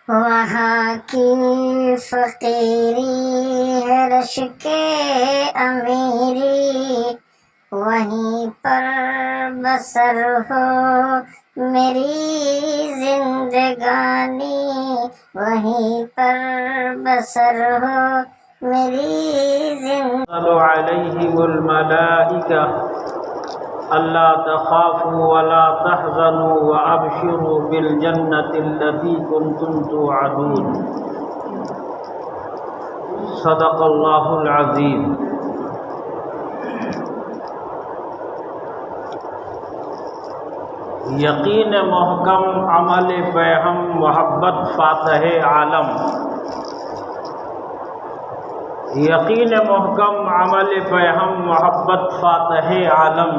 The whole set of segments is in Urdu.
وہاں کی فقیری ہے رشک امیری، وہیں پر بسر ہو میری زندگانی، وہیں پر بسر ہو میری زندگانی۔ علیہم الملائکہ اللہ تخافوا ولا تحزنوا وابشروا بالجنة التي كنتم توعدون۔ صدق اللہ العظیم۔ یقین محکم عمل پیہم محبت فاتح عالم، یقین محکم عمل پیہم محبت فاتح عالم،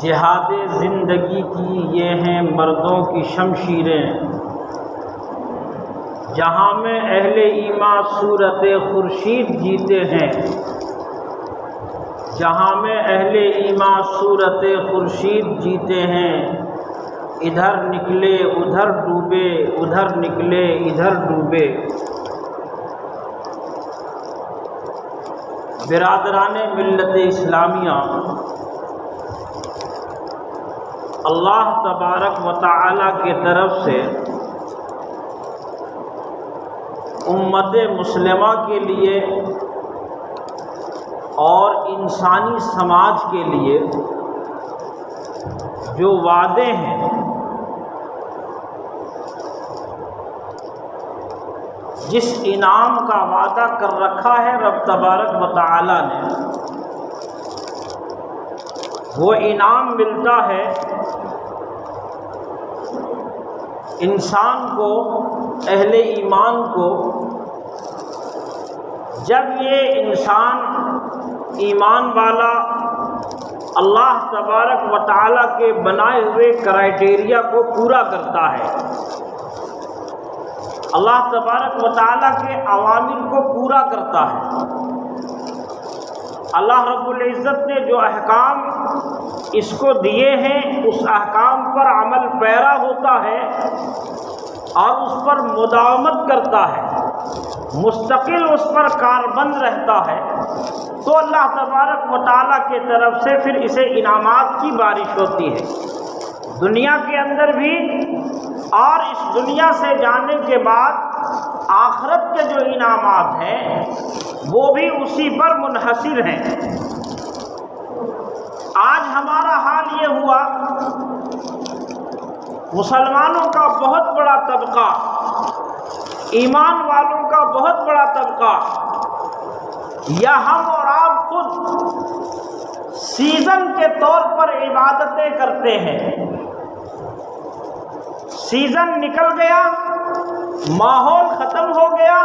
جہاد زندگی کی یہ ہیں مردوں کی شمشیریں، جہاں میں اہل ایمان صورت خورشید جیتے ہیں، جہاں میں اہل ایمان صورت خورشید جیتے ہیں، ادھر نکلے ادھر ڈوبے، ادھر نکلے ادھر ڈوبے۔ برادران ملت اسلامیہ، اللہ تبارک و تعالی کی طرف سے امت مسلمہ کے لیے اور انسانی سماج کے لیے جو وعدے ہیں، جس انعام کا وعدہ کر رکھا ہے رب تبارک و تعالی نے، وہ انعام ملتا ہے انسان کو، اہل ایمان کو، جب یہ انسان ایمان والا اللہ تبارک و تعالیٰ کے بنائے ہوئے کرائیٹیریا کو پورا کرتا ہے، اللہ تبارک و تعالیٰ کے اوامر کو پورا کرتا ہے، اللہ رب العزت نے جو احکام اس کو دیے ہیں اس احکام پر عمل پیرا ہوتا ہے اور اس پر مداومت کرتا ہے، مستقل اس پر کاربند رہتا ہے، تو اللہ تبارک و تعالیٰ کی طرف سے پھر اسے انعامات کی بارش ہوتی ہے، دنیا کے اندر بھی اور اس دنیا سے جانے کے بعد آخرت کے جو انعامات ہیں وہ بھی اسی پر منحصر ہیں۔ آج ہمارا حال یہ ہوا، مسلمانوں کا بہت بڑا طبقہ، ایمان والوں کا بہت بڑا طبقہ، یا ہم اور آپ خود سیزن کے طور پر عبادتیں کرتے ہیں، سیزن نکل گیا، ماحول ختم ہو گیا،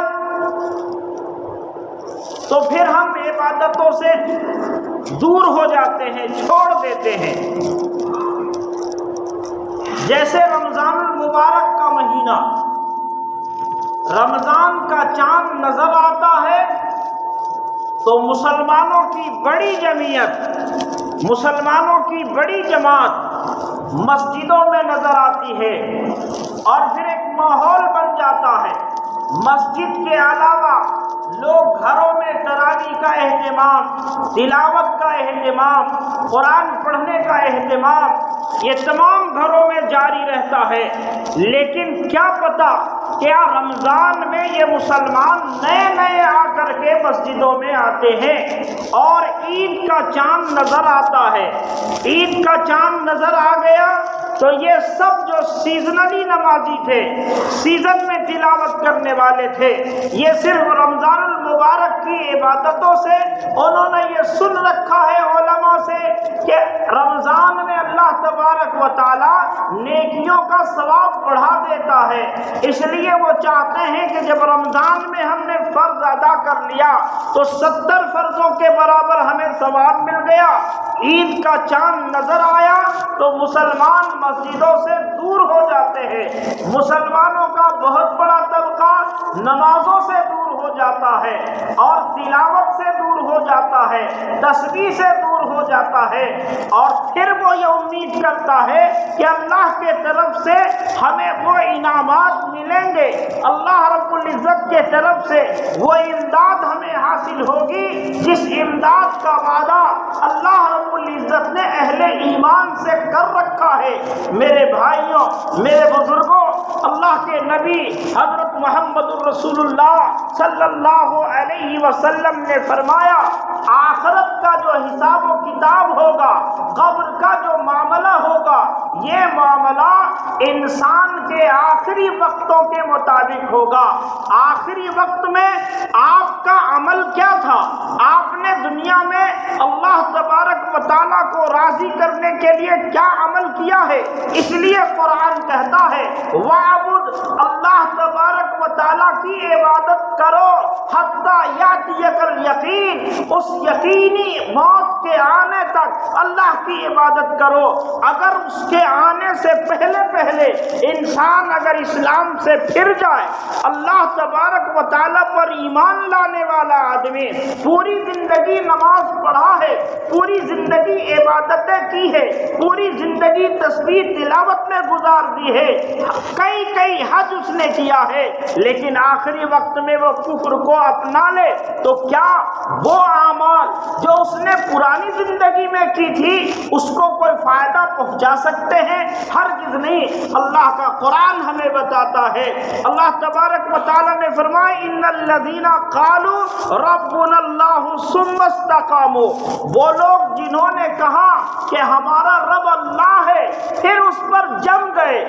تو پھر ہم عبادتوں سے دور ہو جاتے ہیں، چھوڑ دیتے ہیں۔ جیسے رمضان المبارک کا مہینہ، رمضان کا چاند نظر آتا ہے تو مسلمانوں کی بڑی جمعیت، مسلمانوں کی بڑی جماعت مسجدوں میں نظر آتی ہے، اور پھر ایک ماحول بن جاتا ہے۔ مسجد کے علاوہ لوگ گھروں میں تراویح کا اہتمام، تلاوت کا اہتمام، قرآن پڑھنے کا اہتمام، یہ تمام گھروں میں جاری رہتا ہے، لیکن کیا پتہ کیا رمضان میں یہ مسلمان نئے نئے آ کر کے مسجدوں میں آتے ہیں اور عید کا چاند نظر آتا ہے، عید کا چاند نظر آ گیا تو یہ سب جو سیزنلی نمازی تھے، سیزن میں تلاوت کرنے والے تھے، یہ صرف رمضان المبارک کی عبادتوں سے انہوں نے یہ سن رکھا ہے علماء سے کہ رمضان میں اللہ تبارک و تعالی نیکیوں کا ثواب بڑھا دیتا ہے، اس لیے وہ چاہتے ہیں کہ جب رمضان میں ہم نے فرض ادا کر لیا تو 70 فرضوں کے برابر ہمیں ثواب مل گیا۔ عید کا چاند نظر آیا تو مسلمان مسجدوں سے دور ہو جاتے ہیں، مسلمانوں کا بہت بڑا طبقہ نمازوں سے دور ہو جاتا ہے اور تلاوت سے دور ہو جاتا ہے، تسبیح سے دور ہو جاتا ہے، اور پھر وہ یہ امید کرتا ہے کہ اللہ کے طرف سے ہمیں وہ انعامات ملیں گے، اللہ رب العزت کے طرف سے وہ امداد ہمیں حاصل ہوگی جس امداد کا وعدہ اللہ رب العزت نے اہل ایمان سے کر رکھا ہے۔ میرے بھائیوں، میرے بزرگوں، اللہ کے نبی حضرت محمد الرسول اللہ صلی اللہ علیہ وسلم نے فرمایا، آخرت کا جو حساب و کتاب ہوگا، قبر کا جو معاملہ ہوگا، یہ معاملہ انسان کے آخری وقتوں کے مطابق ہوگا۔ آخری وقت میں آپ کا عمل کیا تھا؟ آپ نے دنیا میں اللہ تبارک و تعالیٰ کو راضی کرنے کے لیے کیا عمل کیا ہے؟ اس لیے قرآن کہتا ہے وَاعْبُدْ، اللہ تبارک و تعالیٰ کی عبادت کرو حتیٰ یأتیک الیقین، اس یقینی موت کے آنے تک اللہ کی عبادت کرو۔ اگر اس کے آنے سے پہلے انسان اگر اسلام سے پھر جائے، اللہ تبارک و تعالیٰ پر ایمان لانے والا آدمی پوری زندگی نماز پڑھا ہے، پوری زندگی عبادتیں کی ہے، پوری زندگی تسبیح تلاوت میں گزار دی ہے، کئی حج اس نے کیا ہے، لیکن آخری وقت میں وہ کفر کو اپنا لے تو کیا وہ اعمال جو اس نے پرانی زندگی میں کی تھی اس کو کوئی فائدہ پہنچا سکتے ہیں؟ ہرگز نہیں۔ اللہ کا قرآن ہمیں بتاتا ہے، اللہ تبارک و تعالیٰ نے فرمایا ان الذین قالوا ربنا اللہ ثم استقاموا، وہ لوگ جنہوں نے کہا کہ ہمارا رب اللہ ہے، پھر اس پر جم گئے،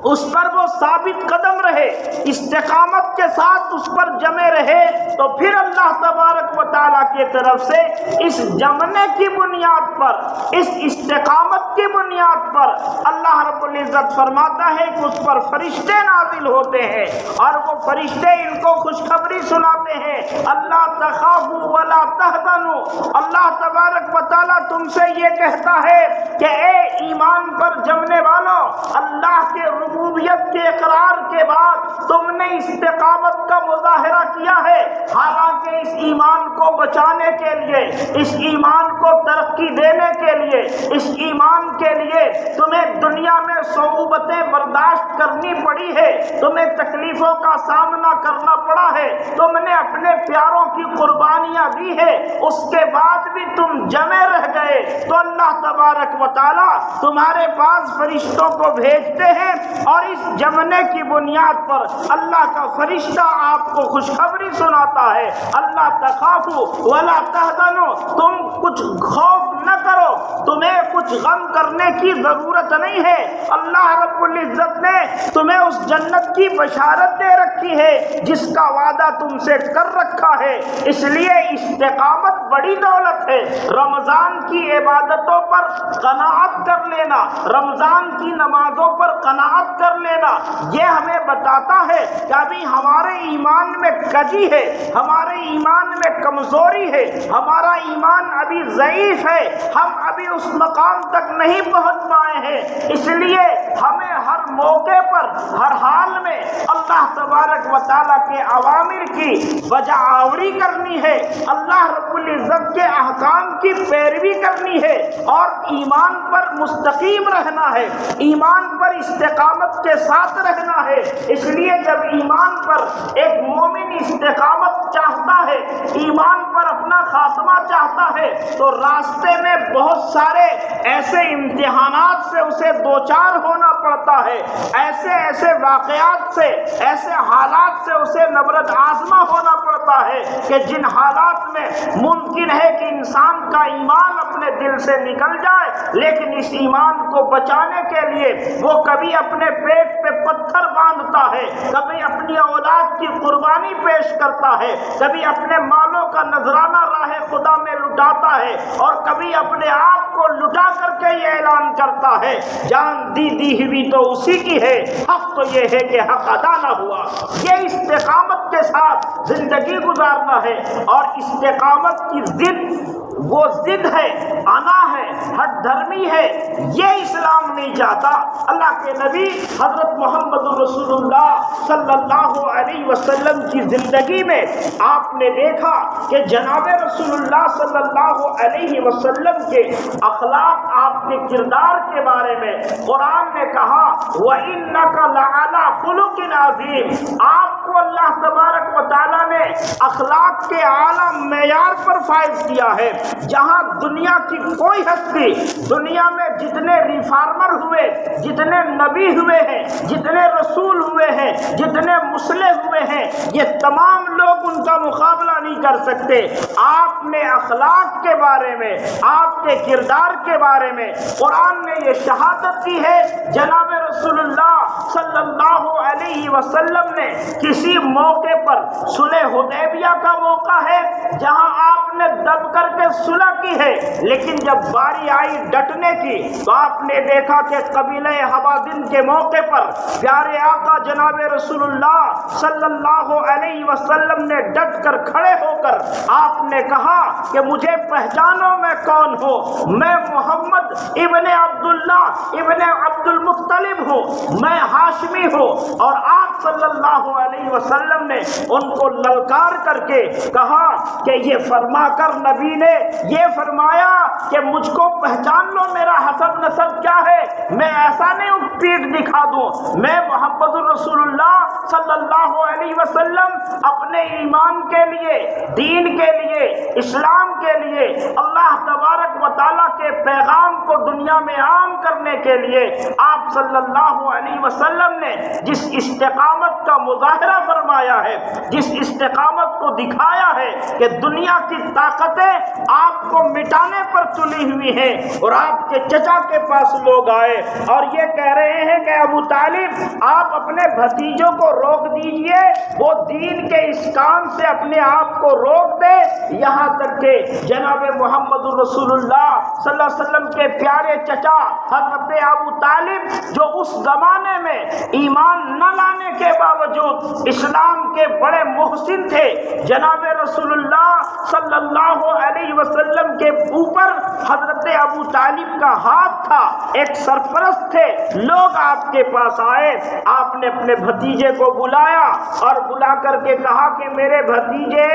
اس پر وہ ثابت قدم رہے، استقامت کے ساتھ اس پر جمے رہے، تو پھر اللہ تبارک و تعالیٰ کی طرف سے اس جمنے کی بنیاد پر، اس استقامت کی بنیاد پر اللہ رب العزت فرماتا ہے کہ اس پر فرشتے نازل ہوتے ہیں اور وہ فرشتے ان کو خوشخبری سناتے ہیں، اللہ تخافوا ولا تحزنوا، اللہ تبارک و تعالیٰ تم سے یہ کہتا ہے کہ اے ایمان پر جمنے والوں، اللہ کے ربوبیت کے اقرار کے بعد تم نے استقامت کا مظاہرہ کیا ہے، حالانکہ اس ایمان کو بچانے کے لیے، اس ایمان کو ترقی دینے کے لیے، اس ایمان کے لیے تمہیں دنیا میں صعوبتیں برداشت کرنی پڑی ہے، تمہیں تکلیفوں کا سامنا کرنا پڑا ہے، تم نے اپنے پیاروں کی قربانیاں دی ہے، اس کے بعد بھی تم جمے رہ گئے، تو اللہ تبارک و تعالیٰ تمہارے پاس فرشتوں کو بھیجتے ہیں اور اس جمنے کی بنیاد پر اللہ کا فرشتہ آپ کو خوشخبری سناتا ہے، اللہ تخافوا ولا تحزنوا، تم کچھ خوف نہ کرو، تمہیں کچھ غم کرنے کی ضرورت نہیں ہے، اللہ رب العزت نے تمہیں اس جنت کی بشارت دے رکھی ہے جس کا وعدہ تم سے کر رکھا ہے۔ اس لیے استقامت بڑی دولت ہے۔ رمضان کی عبادتوں پر قناعت کر لینا، رمضان کی نمازوں پر قناعت کر لینا، یہ ہمیں بتاتا ہے کہ ابھی ہمارے ایمان میں کجی ہے، ہمارے ایمان میں کمزوری ہے، ہمارا ایمان ابھی ضعیف ہے، ہم ابھی اس مقام تک نہیں پہنچ پائے ہیں۔ اس لیے ہمیں ہر موقع پر، ہر حال میں اللہ تبارک و تعالیٰ کے اوامر کی بجاوری کرنی ہے، اللہ رب العزت کے احکام کی پیروی کرنی ہے اور ایمان پر مستقیم رہنا ہے، ایمان پر استقامت کے ساتھ رہنا ہے۔ اس لیے جب ایمان پر ایک مومن استقامت چاہتا ہے، ایمان پر اپنا خاتمہ چاہتا ہے، تو راستے میں بہت سارے ایسے امتحانات سے اسے دوچار ہونا پڑتا ہے، ایسے واقعات سے، ایسے حالات سے اسے نبرد آزما ہونا پڑتا ہے کہ جن حالات میں ممکن ہے کہ انسان کا ایمان اپنے دل سے نکل جائے، لیکن اس ایمان کو بچانے کے لیے وہ کبھی اپنے پیٹ پہ پتھر باندھتا ہے، کبھی اپنی اولاد کی قربانی پیش کرتا ہے، کبھی اپنے مالوں کا نذرانہ راہ خدا میں لٹاتا ہے، اور کبھی اپنے آپ کو لٹا کر کے یہ اعلان کرتا ہے جان دی ہوئی تو اسی کی ہے، حق تو یہ ہے کہ حق ادا نہ ہوا۔ یہ استقامت کے ساتھ زندگی گزارنا ہے، اور استقامت کی ضد وہ ضد ہے، انا ہے، ہٹ دھرمی ہے، یہ اسلام نہیں چاہتا۔ اللہ کے نبی حضرت محمد رسول اللہ صلی اللہ علیہ وسلم کی زندگی میں آپ نے دیکھا کہ جناب رسول اللہ صلی اللہ علیہ وسلم کے اخلاق، آپ کے کردار کے بارے میں قرآن نے کہا وَإِنَّكَ لَعَلَىٰ خُلُقٍ عَظِيمٍ، آپ کو اللہ تبارک و تعالیٰ نے اخلاق کے اعلیٰ معیار پر فائز کیا ہے، جہاں دنیا کی کوئی ہستی، دنیا میں جتنے ریفارمر ہوئے، جتنے نبی ہوئے ہیں، جتنے رسول ہوئے ہیں، جتنے مصلح ہوئے ہیں، یہ تمام لوگ ان کا مقابلہ نہیں کر سکتے۔ آپ نے اخلاق کے بارے میں، آپ کے کردار کے بارے میں قرآن نے یہ شہادت دی ہے۔ جناب رسول اللہ صلی اللہ علیہ وسلم نے کسی موقع پر صلح حدیبیہ کا موقع ہے جہاں آپ نے دب کر کے صلح کی ہے، لیکن جب باری آئی ڈٹنے کی تو آپ نے دیکھا کہ قبیلہ حوازن کے موقع پر پیارے آقا جناب رسول اللہ صلی اللہ علیہ وسلم نے ڈٹ کر کھڑے ہو کر آپ نے کہا کہ مجھے پہچانو میں کون ہوں، میں محمد ابن عبداللہ ابن عبد المطلب ہوں، میں ہاشمی ہوں۔ اور آپ صلی اللہ علیہ وسلم نے ان کو للکار کر کے کہا کہ یہ فرما کر نبی نے یہ فرمایا کہ مجھ کو پہچان لو، میرا حسب نسب کیا ہے، میں ایسا نہیں پیٹ دکھا دوں، میں محمد الرسول اللہ صلی اللہ علیہ وسلم اپنے ایمان کے لیے، دین کے لیے، اسلام کے لیے، اللہ تبارک و تعالیٰ کے پیغام کو دنیا میں عام کرنے کے لیے آپ صلی اللہ علیہ وسلم نے جس استقامت کا مظاہرہ فرمایا ہے، جس استقامت کو دکھایا ہے کہ دنیا کی طاقتیں آپ کو مٹانے پر تلی ہوئی ہیں، اور آپ کے چچا کے پاس لوگ آئے اور یہ کہہ رہے ہیں کہ ابو طالب آپ اپنے بھتیجوں کو روک دیجئے، وہ دین کے اس کام سے اپنے آپ کو روک دے۔ یہاں تک کہ جناب محمد رسول اللہ صلی اللہ علیہ وسلم کے پیارے چچا حضرت ابو طالب جو اس زمانے میں ایمان نہ لانے کے باوجود اسلام کے بڑے محسن تھے، جناب رسول اللہ صلی اللہ علیہ وسلم کے اوپر حضرت ابو طالب کا ہاتھ تھا، ایک سرپرست تھے، لوگ آپ کے پاس آئے، آپ نے اپنے بھتیجے کو بلایا اور بلا کر کے کہا کہ میرے بھتیجے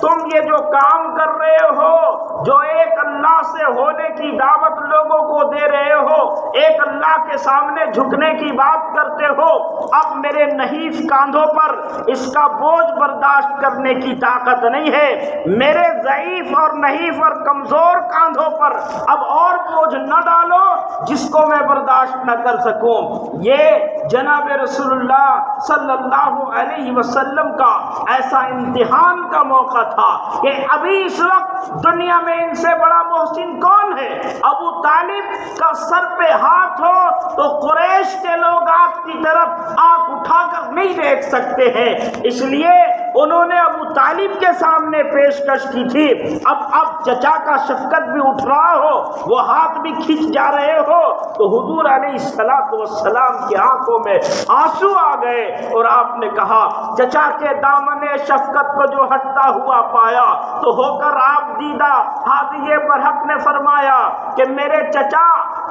تم یہ جو کام کر رہے ہو، جو ایک اللہ سے ہونے کی دعوت لوگوں کو دے رہے ہو، ایک اللہ کے سامنے جھکنے کی بات کرتے ہو، اب میرے نحیف کاندھوں پر اس کا بوجھ برداشت کرنے کی طاقت نہیں ہے، میرے ضعیف اور نحیف اور کمزور کاندھوں پر اب اور بوجھ نہ ڈالو جس کو میں برداشت نہ کر سکوں۔ یہ جناب رسول اللہ صلی اللہ علیہ وسلم کا ایسا امتحان کا موقع تھا کہ ابھی اس وقت دنیا میں ان سے بڑا محسن کون ہے؟ ابو طالب کا سر پہ ہاتھ ہو تو قریش کے لوگ آپ کی طرف آنکھ اٹھا کر نہیں دیکھ سکتے ہیں، اس لیے انہوں نے ابو طالب کے سامنے پیشکش کی تھی۔ اب چچا کا شفقت بھی اٹھ رہا ہو، وہ ہاتھ بھی کھینچ جا رہے ہو، تو حضور علیہ السلام کی آنکھوں میں آنسو آ گئے اور آپ نے کہا چچا کے دامن شفقت کو جو ہٹتا ہوا پایا تو ہو کر آپ دیدہ ہادیے برحق نے فرمایا کہ میرے چچا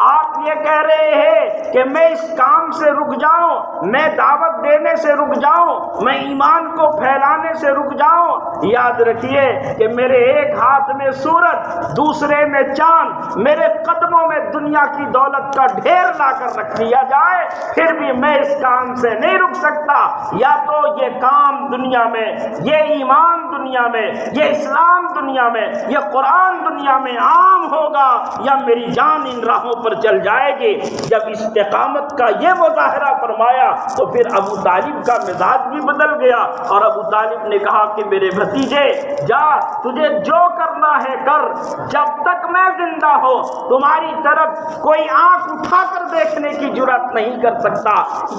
آپ یہ کہہ رہے ہیں کہ میں اس کام سے رک جاؤں، میں دعوت دینے سے رک جاؤں، میں ایمان کو پھیلانے سے رک جاؤں؟ یاد رکھیے کہ میرے ایک ہاتھ میں سورج، دوسرے میں چاند، میرے قدموں میں دنیا کی دولت کا ڈھیر لا کر رکھ دیا جائے پھر بھی میں اس کام سے نہیں رک سکتا۔ یا تو یہ کام دنیا میں، یہ ایمان دنیا میں، یہ اسلام دنیا میں، یہ قرآن دنیا میں عام ہوگا، یا میری جان ان راہوں پر چل جائے گی۔ جب استقامت کا یہ مظاہرہ فرمایا تو پھر ابو طالب کا مزاج بھی بدل گیا اور ابو طالب نے کہا کہ میرے بھتیجے جا، تجھے جو کرنا ہے کر، جب تک میں زندہ ہوں تمہاری طرف کوئی آنکھ اٹھا کر دیکھنے کی جرات نہیں کر سکتا۔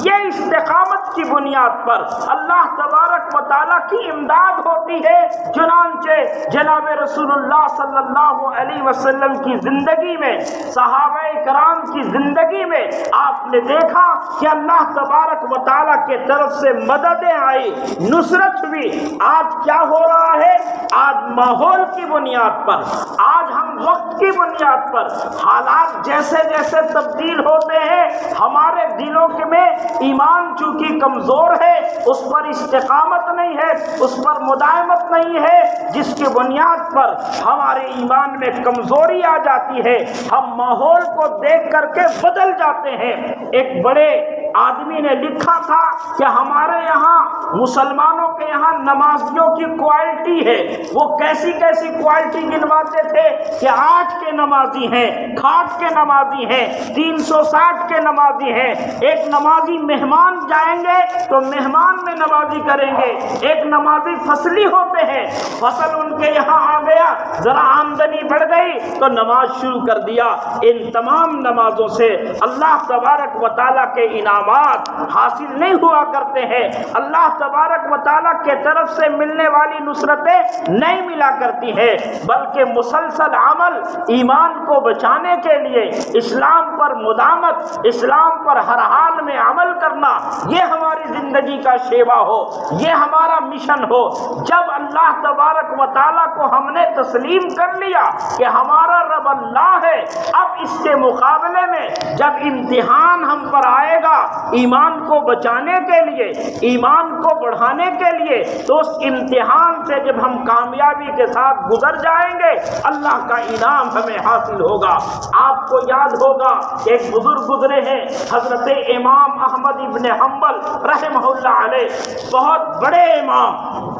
یہ استقامت کی بنیاد پر اللہ تبارک و تعالیٰ کی امداد ہوتی ہے۔ چنانچہ جناب رسول اللہ صلی اللہ علیہ وسلم کی زندگی میں، صحابہ کرام کی زندگی میں آپ نے دیکھا کہ اللہ تبارک و تعالیٰ کے طرف سے مددیں آئی، نصرت ہوئی۔ آج کیا ہو رہا ہے؟ آج ماحول کی بنیاد پر، آج ہم وقت کی بنیاد پر، حالات جیسے جیسے تبدیل ہوتے ہیں، ہمارے دلوں میں ایمان چونکہ کمزور ہے، اس پر استقامت نہیں ہے، اس پر مدائمت نہیں ہے، جس کی بنیاد پر ہمارے ایمان میں کمزوری آ جاتی ہے، ہم ماحول کو دیکھ کر کے بدل جاتے ہیں۔ ایک بڑے آدمی نے لکھا تھا کہ ہمارے یہاں مسلمانوں کے یہاں نمازیوں کی کوالٹی ہے، وہ کیسی کیسی کوالٹی گنواتے تھے کہ 8 کے نمازی ہیں، کھاٹ کے نمازی ہیں، 360 کے نمازی ہیں۔ ایک نمازی مہمان جائیں گے تو مہمان میں نمازی کریں گے، ایک نمازی فصلی ہوتے ہیں، فصل ان کے یہاں آ گیا، ذرا آمدنی بڑھ گئی تو نماز شروع کر دیا۔ ان تمام نمازوں سے اللہ تبارک و تعالیٰ کے انعامات حاصل نہیں ہوا کرتے ہیں، اللہ تبارک و تعالیٰ کے طرف سے ملنے والی نصرتیں نہیں ملا کرتی ہیں، بلکہ مسلسل عمل ایمان کو بچانے کے لیے اسلام پر مدامت، اسلام پر ہر حال میں عمل کرنا، یہ ہماری زندگی کا شیوا ہو، یہ ہمارا مشن ہو۔ جب اللہ تبارک و تعالیٰ کو ہم نے تسلیم کر لیا کہ ہمارا رب اللہ ہے، اب اس کے مقابلے میں جب امتحان ہم پر آئے گا ایمان کو بچانے کے لیے، ایمان کو بڑھانے کے لیے، تو اس امتحان سے جب ہم کامیابی کے ساتھ گزر جائیں گے اللہ کا انعام ہمیں حاصل ہوگا۔ آپ کو یاد ہوگا ایک بزرگ گزرے ہیں حضرت امام احمد ابن حنبل رحمہ اللہ علیہ، بہت بڑے امام۔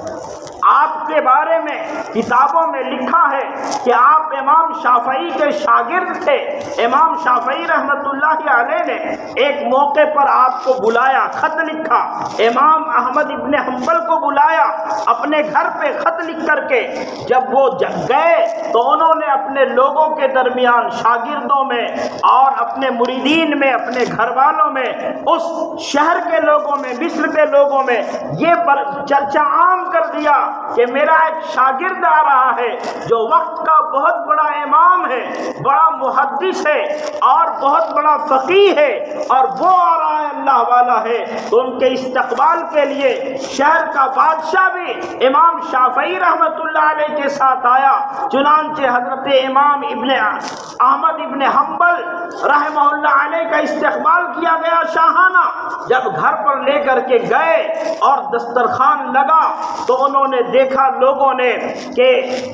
آپ کے بارے میں کتابوں میں لکھا ہے کہ آپ امام شافعی کے شاگرد تھے۔ امام شافعی رحمۃ اللہ علیہ نے ایک موقع پر آپ کو بلایا، خط لکھا، امام احمد ابن حنبل کو بلایا اپنے گھر پہ خط لکھ کر کے۔ جب وہ گئے تو انہوں نے اپنے لوگوں کے درمیان، شاگردوں میں اور اپنے مریدین میں، اپنے گھر والوں میں، اس شہر کے لوگوں میں، مصر کے لوگوں میں یہ چرچا عام کر دیا کہ میرا ایک شاگرد آ رہا ہے جو وقت کا بہت بڑا امام ہے، بڑا محدث ہے اور بہت بڑا فقیہ ہے، اور وہ آ رہا ہے، اللہ والا ہے۔ تو ان کے استقبال کے لیے شہر کا بادشاہ بھی امام شافعی رحمۃ اللہ علیہ کے ساتھ آیا۔ چنانچہ حضرت امام احمد ابن حنبل رحمہ اللہ علیہ کا استقبال کیا گیا شاہانہ۔ جب گھر پر لے کر کے گئے اور دسترخوان لگا تو انہوں نے دیکھا لوگوں نے کہ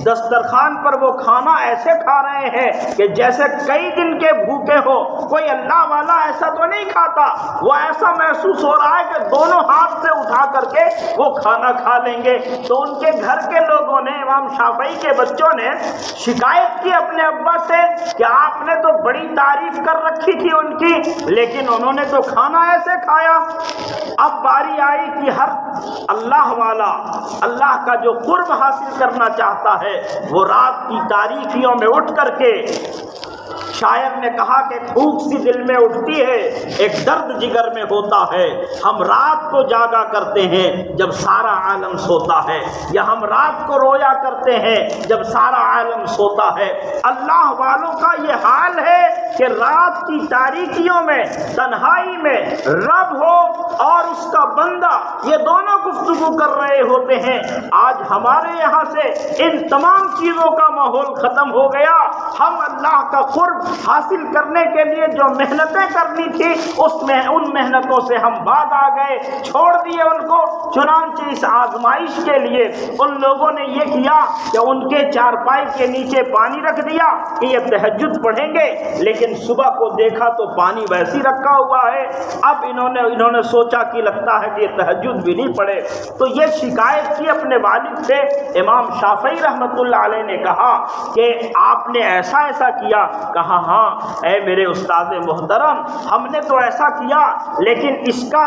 دسترخوان پر وہ کھانا ایسے کھا رہے ہیں کہ جیسے کئی دن کے بھوکے ہو، کوئی اللہ والا ایسا تو نہیں کھاتا، وہ ایسا محسوس ہو رہا ہے کہ دونوں ہاتھ سے اٹھا کر کے وہ کھانا کھا لیں گے۔ تو ان کے گھر کے لوگوں نے، امام شافعی کے بچوں نے شکایت کی اپنے ابا سے کہ آپ نے تو بڑی تعریف کر رکھی تھی ان کی، لیکن انہوں نے تو کھانا ایسے کھایا۔ اب باری آئی کہ ہر اللہ والا، اللہ کا جو قرب حاصل کرنا چاہتا ہے، وہ رات کی تاریکیوں میں اٹھ کر کے، شاعر نے کہا کہ پھوک سی دل میں اٹھتی ہے، ایک درد جگر میں ہوتا ہے، ہم رات کو جاگا کرتے ہیں جب سارا عالم سوتا ہے، یا ہم رات کو رویا کرتے ہیں جب سارا عالم سوتا ہے۔ اللہ والوں کا یہ حال ہے کہ رات کی تاریکیوں میں، تنہائی میں رب ہو اور اس کا بندہ، یہ دونوں گفتگو کر رہے ہوتے ہیں۔ آج ہمارے یہاں سے ان تمام چیزوں کا ماحول ختم ہو گیا۔ ہم اللہ کا قرب حاصل کرنے کے لیے جو محنتیں کرنی تھی، ان محنتوں سے ہم باز آ گئے، چھوڑ دیے ان کو۔ چنانچہ اس آزمائش کے لیے ان لوگوں نے یہ کیا کہ ان کے چارپائی کے نیچے پانی رکھ دیا کہ یہ تہجد پڑھیں گے، لیکن صبح کو دیکھا تو پانی ویسی رکھا ہوا ہے۔ اب انہوں نے سوچا کہ لگتا ہے کہ یہ تہجد بھی نہیں پڑھے، تو یہ شکایت کی اپنے والد سے۔ امام شافعی رحمۃ اللہ علیہ نے کہا کہ آپ نے ایسا کیا؟ کہا ہاں اے میرے استاد محترم، ہم نے تو ایسا کیا، لیکن اس کا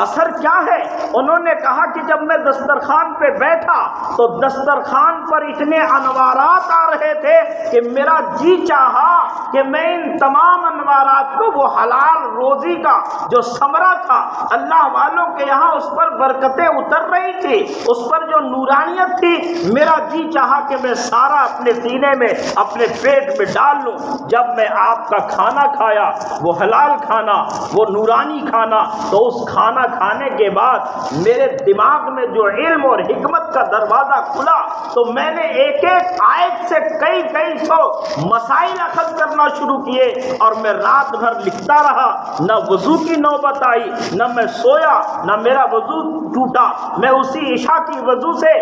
اثر کیا ہے؟ انہوں نے کہا کہ جب میں دسترخوان پہ بیٹھا تو دسترخوان پر اتنے انوارات آ رہے تھے کہ میرا جی چاہا کہ میں ان تمام انوارات کو، وہ حلال روزی کا جو ثمرہ تھا اللہ والوں کے یہاں، اس پر برکتیں اتر رہی تھی، اس پر جو نورانیت تھی، میرا جی چاہا کہ میں سارا اپنے سینے میں، اپنے پیٹ میں ڈال لوں۔ جب میں آپ کا کھانا کھایا، وہ حلال کھانا، وہ نورانی کھانا، تو اس کھانا کھانے کے بعد میرے دماغ میں جو علم اور حکمت کا دروازہ کھلا تو میں نے ایک ایک آیت سے کئی سو مسائل اخذ کرنا شروع کیے، اور میں رات بھر لکھتا رہا۔ نہ وضو کی نوبت آئی، نہ میں سویا، نہ میرا وضو ٹوٹا۔ میں اسی عشاء کی وضو سے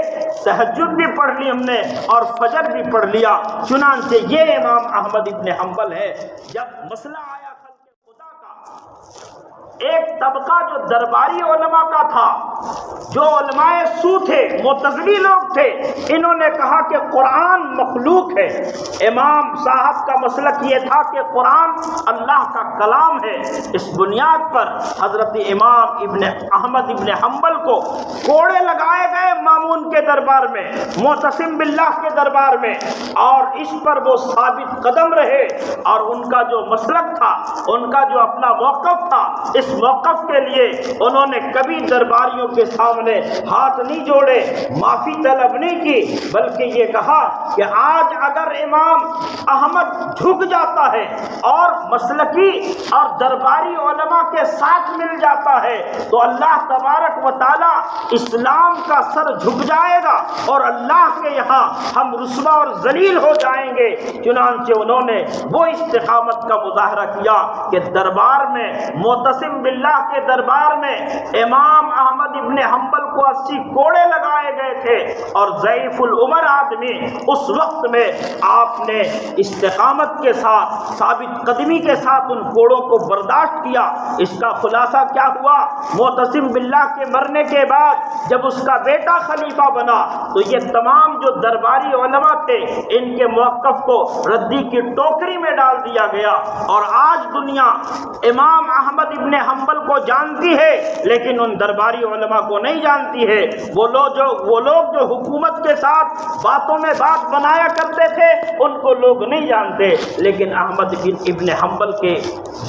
تہجد بھی پڑھ لی ہم نے، اور فجر بھی پڑھ لیا۔ چنانچہ یہ امام احمد ابن حنبل ہے۔ جب مسئلہ آیا خلق خدا کا، ایک طبقہ جو درباری علماء کا تھا، جو علماء سو تھے، معتزلی لوگ تھے، انہوں نے کہا کہ قرآن مخلوق ہے۔ امام صاحب کا مسلک یہ تھا کہ قرآن اللہ کا کلام ہے۔ اس بنیاد پر حضرت امام ابن احمد ابن حنبل کو کوڑے لگائے گئے مامون کے دربار میں، معتصم باللہ کے دربار میں، اور اس پر وہ ثابت قدم رہے، اور ان کا جو مسلک تھا، ان کا جو اپنا موقف تھا، اس موقف کے لیے انہوں نے کبھی درباریوں کے سامنے ہاتھ نہیں جوڑے، معافی طلب نہیں کی، بلکہ یہ کہا کہ آج اگر امام احمد جھک جاتا ہے اور مسلکی اور درباری علماء کے ساتھ مل جاتا ہے تو اللہ تبارک و تعالی اسلام کا سر جھک جائے گا، اور اللہ کے یہاں ہم رسوا اور ذلیل ہو جائیں گے۔ چنانچہ انہوں نے وہ استقامت کا مظاہرہ کیا کہ دربار میں، معتصم باللہ کے دربار میں امام احمد ابن حنبل کو 80 کوڑے لگائے گئے تھے، اور ضعیف العمر آدمی اس وقت میں آپ نے استقامت کے ساتھ، ثابت قدمی کے ساتھ ان کوڑوں کو برداشت کیا۔ اس کا خلاصہ کیا ہوا؟ معتصم باللہ کے مرنے کے بعد جب اس کا بیٹا خلیفہ بنا تو یہ تمام جو درباری علماء تھے، ان کے موقف کو ردی کی ٹوکری میں ڈال دیا گیا، اور آج دنیا امام احمد ابن حنبل کو جانتی ہے لیکن ان درباری علماء کو نہیں جانتی ہے۔ وہ لوگ جو حکومت کے ساتھ باتوں میں بات بنایا کرتے تھے، ان کو لوگ نہیں جانتے، لیکن احمد ابن حنبل کے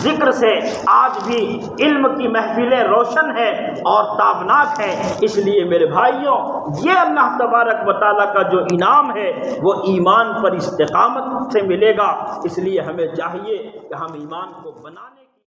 ذکر سے آج بھی علم کی محفلیں روشن ہیں اور تابناک ہیں۔ اس لیے میرے بھائیوں، یہ اللہ تبارک و تعالیٰ کا جو انعام ہے وہ ایمان پر استقامت سے ملے گا۔ اس لیے ہمیں چاہیے کہ ہم ایمان کو بنانے